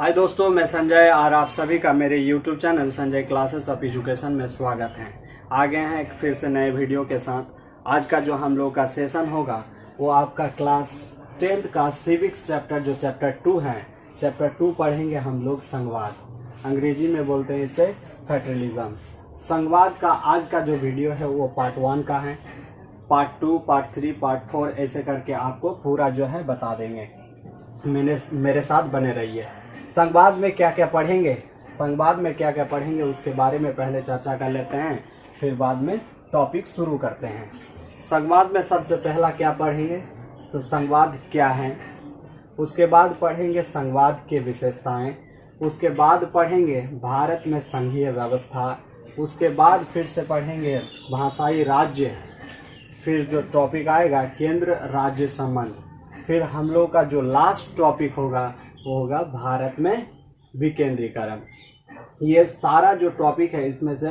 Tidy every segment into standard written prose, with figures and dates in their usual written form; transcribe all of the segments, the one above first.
हाय दोस्तों, मैं संजय और आप सभी का मेरे YouTube channel Sanjay classes of education में स्वागत है। आ गए हैं एक फिर से नए वीडियो के साथ। आज का जो हम लोग का सेशन होगा वो आपका क्लास 10th का सिविक्स चैप्टर जो चैप्टर 2 है, चैप्टर 2 पढ़ेंगे हम लोग संघवाद। अंग्रेजी में बोलते हैं इसे फेडरलिज्म। संघवाद का आज का जो वीडियो है वो पार्ट 1 का है। पार्ट 2, पार्ट 3, पार्ट 4 ऐसे करके आपको पूरा जो है बता देंगे। मेरे साथ बने रहिए। संघवाद में क्या क्या पढ़ेंगे उसके बारे में पहले चर्चा कर लेते हैं, फिर बाद में टॉपिक शुरू करते हैं। संघवाद में सबसे पहला क्या पढ़ेंगे तो संघवाद क्या है, उसके बाद पढ़ेंगे संघवाद के विशेषताएं, उसके बाद पढ़ेंगे भारत में संघीय व्यवस्था, उसके बाद फिर से पढ़ेंगे भाषाई राज्य, फिर जो टॉपिक आएगा केंद्र राज्य संबंध, फिर हम लोग का जो लास्ट टॉपिक होगा वो होगा भारत में विकेंद्रीकरण। ये सारा जो टॉपिक है इसमें से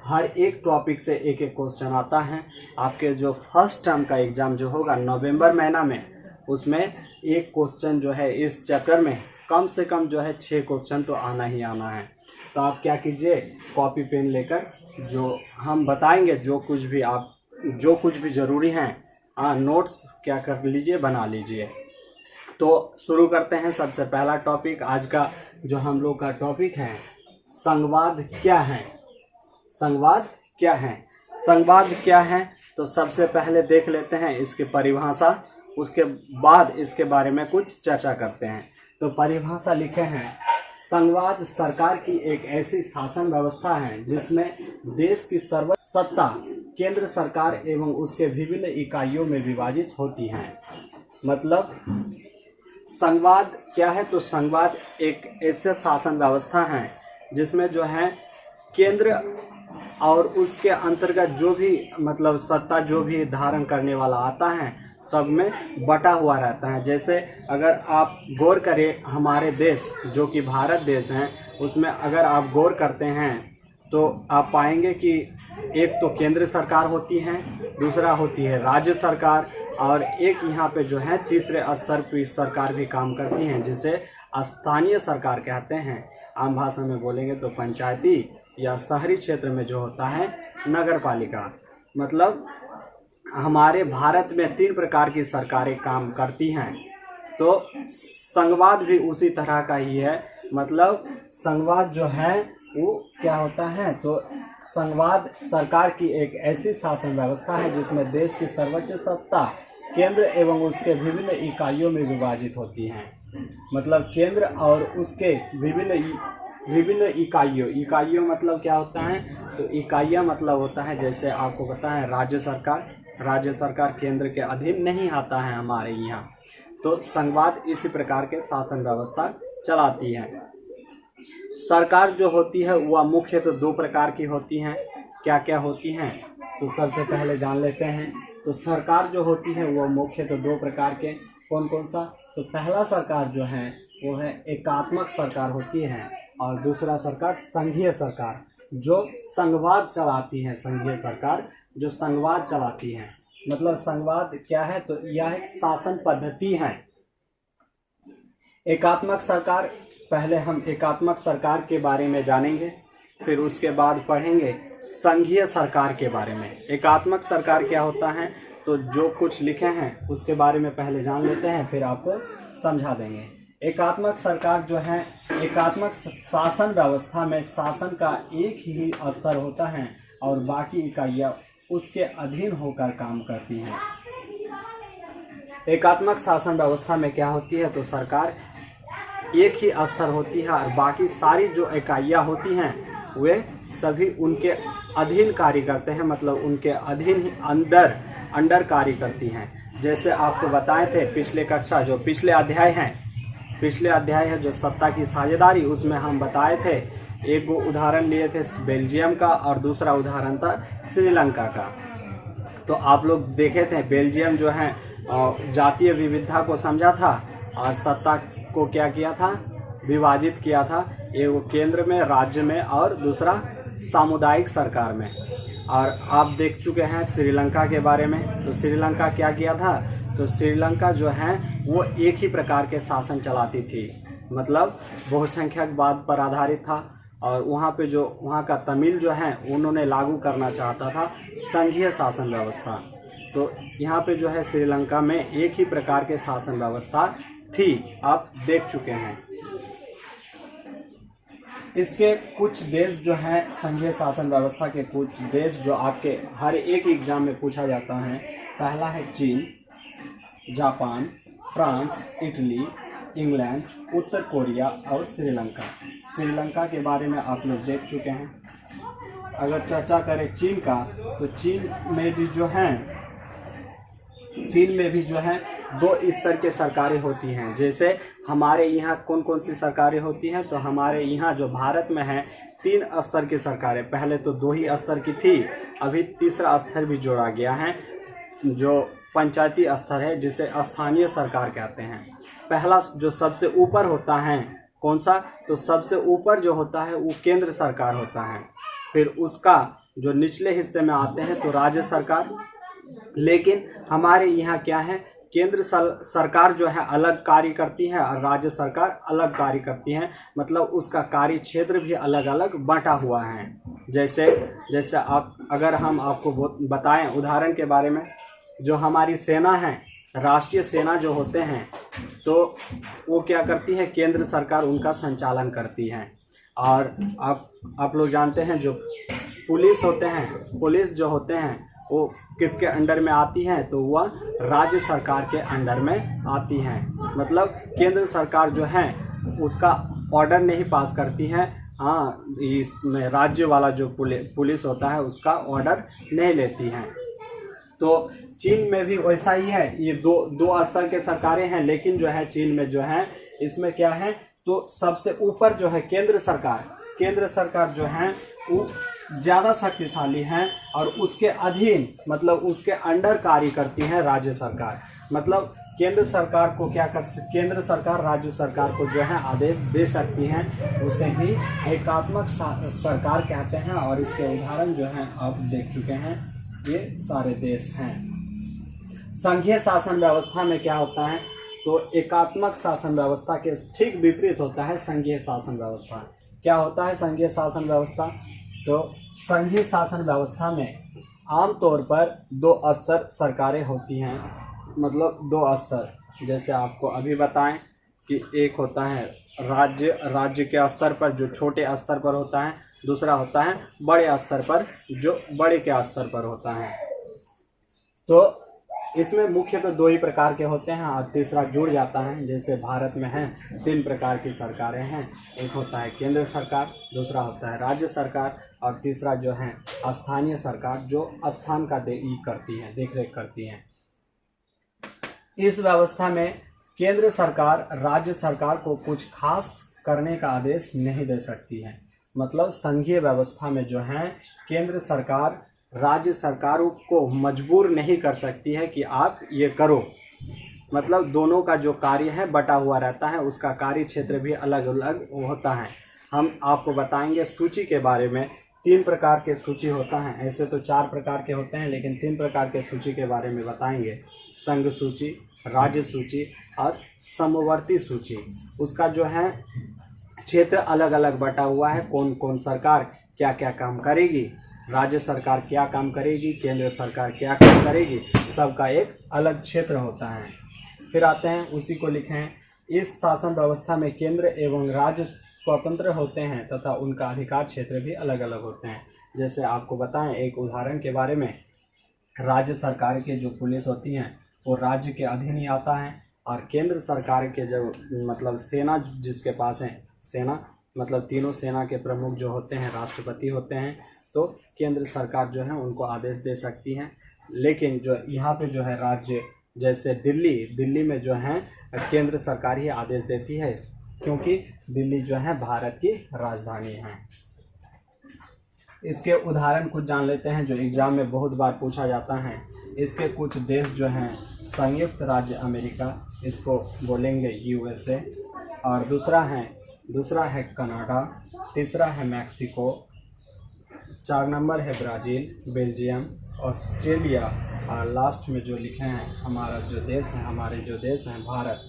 हर एक टॉपिक से एक एक क्वेश्चन आता है। आपके जो फर्स्ट टर्म का एग्ज़ाम जो होगा नवंबर महीना में, उसमें एक क्वेश्चन जो है इस चैप्टर में कम से कम जो है 6 क्वेश्चन तो आना ही आना है। तो आप क्या कीजिए, कॉपी पेन लेकर जो हम बताएंगे जो कुछ भी ज़रूरी हैं नोट्स क्या कर लीजिए, बना लीजिए। तो शुरू करते हैं। सबसे पहला टॉपिक आज का जो हम लोग का टॉपिक है, संघवाद क्या है। संघवाद क्या है? संघवाद क्या है तो सबसे पहले देख लेते हैं इसकी परिभाषा, उसके बाद इसके बारे में कुछ चर्चा करते हैं। तो परिभाषा लिखे हैं, संघवाद सरकार की एक ऐसी शासन व्यवस्था है जिसमें देश की सर्वोच्च सत्ता केंद्र सरकार एवं उसके विभिन्न इकाइयों में विभाजित होती हैं। मतलब संघवाद क्या है तो संघवाद एक ऐसे शासन व्यवस्था है जिसमें जो है केंद्र और उसके अंतर्गत जो भी मतलब सत्ता जो भी धारण करने वाला आता है सब में बटा हुआ रहता है। जैसे अगर आप गौर करें हमारे देश जो कि भारत देश है, उसमें अगर आप गौर करते हैं तो आप पाएंगे कि एक तो केंद्र सरकार होती है, दूसरा होती है राज्य सरकार, और एक यहाँ पे जो है तीसरे स्तर पर सरकार भी काम करती हैं जिसे स्थानीय सरकार कहते हैं। आम भाषा में बोलेंगे तो पंचायती या शहरी क्षेत्र में जो होता है नगर पालिका। मतलब हमारे भारत में 3 प्रकार की सरकारें काम करती हैं। तो संघवाद भी उसी तरह का ही है। मतलब संघवाद जो है वो क्या होता है तो संघवाद सरकार की एक ऐसी शासन व्यवस्था है जिसमें देश की सर्वोच्च सत्ता केंद्र एवं उसके विभिन्न इकाइयों में विभाजित होती हैं। मतलब केंद्र और उसके विभिन्न इकाइयों मतलब क्या होता है तो इकाइयाँ मतलब होता है जैसे आपको पता है राज्य सरकार केंद्र के अधीन नहीं आता है हमारे यहाँ। तो संघवाद इसी प्रकार के शासन व्यवस्था चलाती है। सरकार जो होती है वह मुख्य तो 2 प्रकार की होती हैं। क्या क्या होती हैं तो सबसे पहले जान लेते हैं। तो सरकार जो होती है वो मुख्य तो 2 प्रकार के, कौन सा तो पहला सरकार जो है वो है एकात्मक सरकार होती है, और दूसरा सरकार संघीय सरकार जो संघवाद चलाती है। संघीय सरकार जो संघवाद चलाती है। मतलब संघवाद क्या है तो यह एक शासन पद्धति है। एकात्मक सरकार, पहले हम एकात्मक सरकार के बारे में जानेंगे, फिर उसके बाद पढ़ेंगे संघीय सरकार के बारे में। एकात्मक सरकार क्या होता है तो जो कुछ लिखे हैं उसके बारे में पहले जान लेते हैं, फिर आपको समझा देंगे। एकात्मक सरकार जो है, एकात्मक शासन व्यवस्था में शासन का एक ही स्तर होता है और बाकी इकाइयाँ उसके अधीन होकर काम करती हैं। एकात्मक शासन व्यवस्था में क्या होती है तो सरकार एक ही स्तर होती है और बाकी सारी जो इकाइयाँ होती हैं वे सभी उनके अधीन कार्य करते हैं। मतलब उनके अधीन ही अंडर कार्य करती हैं। जैसे आपको बताए थे पिछले कक्षा जो पिछले अध्याय है जो सत्ता की साझेदारी, उसमें हम बताए थे एक उदाहरण लिए थे बेल्जियम का और दूसरा उदाहरण था श्रीलंका का। तो आप लोग देखे थे बेल्जियम जो है जातीय विविधता को समझा था और सत्ता को क्या किया था, विभाजित किया था। एक केंद्र में, राज्य में और दूसरा सामुदायिक सरकार में। और आप देख चुके हैं श्रीलंका के बारे में। तो श्रीलंका क्या किया था तो श्रीलंका जो है वो एक ही प्रकार के शासन चलाती थी। मतलब बहुसंख्यकवाद पर आधारित था। और वहाँ पे जो वहाँ का तमिल जो है उन्होंने लागू करना चाहता था संघीय शासन व्यवस्था। तो यहाँ पे जो है श्रीलंका में एक ही प्रकार के शासन व्यवस्था थी, आप देख चुके हैं। इसके कुछ देश जो हैं संघीय शासन व्यवस्था के कुछ देश जो आपके हर एक एग्जाम में पूछा जाता है, पहला है चीन, जापान, फ्रांस, इटली, इंग्लैंड, उत्तर कोरिया और श्रीलंका। श्रीलंका के बारे में आप लोग देख चुके हैं। अगर चर्चा करें चीन का, तो चीन में भी जो है 2 स्तर के सरकारें होती हैं। जैसे हमारे यहाँ कौन कौन सी सरकारें होती हैं, तो हमारे यहाँ जो भारत में है 3 स्तर की सरकारें, पहले तो 2 ही स्तर की थी, अभी तीसरा स्तर भी जोड़ा गया है जो पंचायती स्तर है, जिसे स्थानीय सरकार कहते हैं। पहला जो सबसे ऊपर होता है कौन सा, तो सबसे ऊपर जो होता है वो केंद्र सरकार होता है। फिर उसका जो निचले हिस्से में आते हैं तो राज्य सरकार। लेकिन हमारे यहाँ क्या है, केंद्र सरकार जो है अलग कार्य करती है और राज्य सरकार अलग कार्य करती है, मतलब उसका कार्य क्षेत्र भी अलग अलग बंटा हुआ है। जैसे आप अगर हम आपको बताएं उदाहरण के बारे में, जो हमारी सेना है, राष्ट्रीय सेना जो होते हैं, तो वो क्या करती है, केंद्र सरकार उनका संचालन करती है। और आप लोग जानते हैं जो पुलिस होते हैं, पुलिस जो होते हैं वो किसके अंडर में आती है, तो वह राज्य सरकार के अंडर में आती हैं। मतलब केंद्र सरकार जो है उसका ऑर्डर नहीं पास करती है, हाँ, इसमें राज्य वाला जो पुलिस होता है उसका ऑर्डर नहीं लेती हैं। तो चीन में भी वैसा ही है, ये दो स्तर के सरकारें हैं। लेकिन जो है चीन में जो है इसमें क्या है, तो सबसे ऊपर जो है केंद्र सरकार जो है वो ज़्यादा शक्तिशाली हैं और उसके अधीन मतलब उसके अंडर कार्य करती है राज्य सरकार। मतलब केंद्र सरकार को केंद्र सरकार राज्य सरकार को जो है आदेश दे सकती हैं, उसे ही एकात्मक सरकार कहते हैं। और इसके उदाहरण जो हैं आप देख चुके हैं, ये सारे देश हैं। संघीय शासन व्यवस्था में क्या होता है, तो एकात्मक शासन व्यवस्था के ठीक विपरीत होता है संघीय शासन व्यवस्था। क्या होता है संघीय शासन व्यवस्था, तो संघीय शासन व्यवस्था में आमतौर पर 2 स्तर सरकारें होती हैं, मतलब 2 स्तर। जैसे आपको अभी बताएं कि एक होता है राज्य के स्तर पर जो छोटे स्तर पर होता है, दूसरा होता है बड़े स्तर पर जो बड़े के स्तर पर होता है। तो इसमें मुख्यतः 2 ही प्रकार के होते हैं और तीसरा जुड़ जाता है। जैसे भारत में है 3 प्रकार की सरकारें हैं, एक होता है केंद्र सरकार, दूसरा होता है राज्य सरकार और तीसरा जो है स्थानीय सरकार, जो स्थान का देखरेख करती है। इस व्यवस्था में केंद्र सरकार राज्य सरकार को कुछ खास करने का आदेश नहीं दे सकती है। मतलब संघीय व्यवस्था में जो है केंद्र सरकार राज्य सरकारों को मजबूर नहीं कर सकती है कि आप ये करो। मतलब दोनों का जो कार्य है बटा हुआ रहता है, उसका कार्य क्षेत्र भी अलग अलग होता है। हम आपको बताएंगे सूची के बारे में। 3 प्रकार के सूची होता है, ऐसे तो 4 प्रकार के होते हैं लेकिन 3 प्रकार के सूची के बारे में बताएंगे। संघ सूची, राज्य सूची और समवर्ती सूची। उसका जो है क्षेत्र अलग अलग बटा हुआ है, कौन कौन सरकार क्या क्या काम करेगी, राज्य सरकार क्या काम करेगी, केंद्र सरकार क्या काम करेगी, सबका एक अलग क्षेत्र होता है। फिर आते हैं उसी को लिखें, इस शासन व्यवस्था में केंद्र एवं राज्य स्वतंत्र होते हैं तथा उनका अधिकार क्षेत्र भी अलग अलग होते हैं। जैसे आपको बताएं एक उदाहरण के बारे में, राज्य सरकार के जो पुलिस होती हैं वो राज्य के अधीन ही आता है, और केंद्र सरकार के जो मतलब सेना जिसके पास है, सेना मतलब तीनों सेना के प्रमुख जो होते हैं राष्ट्रपति होते हैं, तो केंद्र सरकार जो है उनको आदेश दे सकती है। लेकिन जो यहाँ पे जो है राज्य, जैसे दिल्ली में जो है केंद्र सरकार ही आदेश देती है, क्योंकि दिल्ली जो है भारत की राजधानी है। इसके उदाहरण कुछ जान लेते हैं जो एग्जाम में बहुत बार पूछा जाता है। इसके कुछ देश जो हैं, संयुक्त राज्य अमेरिका, इसको बोलेंगे USA, और दूसरा है कनाडा, तीसरा है मैक्सिको, 4 नंबर है ब्राज़ील, बेल्जियम, ऑस्ट्रेलिया, और लास्ट में जो लिखे हैं हमारे जो देश हैं भारत।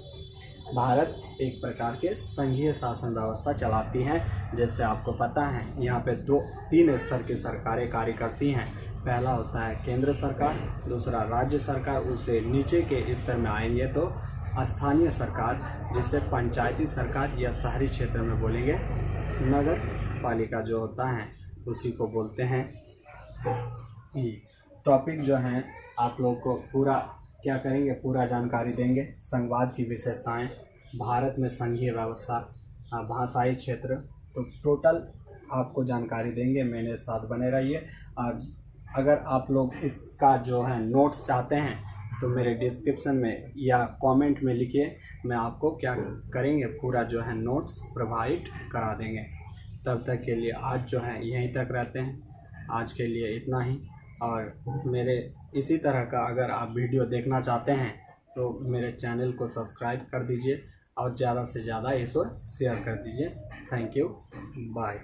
भारत एक प्रकार के संघीय शासन व्यवस्था चलाती हैं। जैसे आपको पता है यहाँ पे 2-3 स्तर की सरकारें कार्य करती हैं। पहला होता है केंद्र सरकार, दूसरा राज्य सरकार, उससे नीचे के स्तर में आएंगे तो स्थानीय सरकार, जिसे पंचायती सरकार या शहरी क्षेत्र में बोलेंगे नगर पालिका जो होता है उसी को बोलते हैं। टॉपिक जो है आप लोग को पूरा क्या करेंगे, पूरा जानकारी देंगे। संघवाद की विशेषताएं, भारत में संघीय व्यवस्था, भाषाई क्षेत्र, तो टोटल आपको जानकारी देंगे। मेरे साथ बने रहिए। अगर आप लोग इसका जो है नोट्स चाहते हैं तो मेरे डिस्क्रिप्शन में या कमेंट में लिखिए, मैं आपको क्या करेंगे पूरा जो है नोट्स प्रोवाइड करा देंगे। तब तक के लिए आज जो है यहीं तक रहते हैं। आज के लिए इतना ही। और मेरे इसी तरह का अगर आप वीडियो देखना चाहते हैं तो मेरे चैनल को सब्सक्राइब कर दीजिए और ज़्यादा से ज़्यादा इसको शेयर कर दीजिए। Thank you, bye.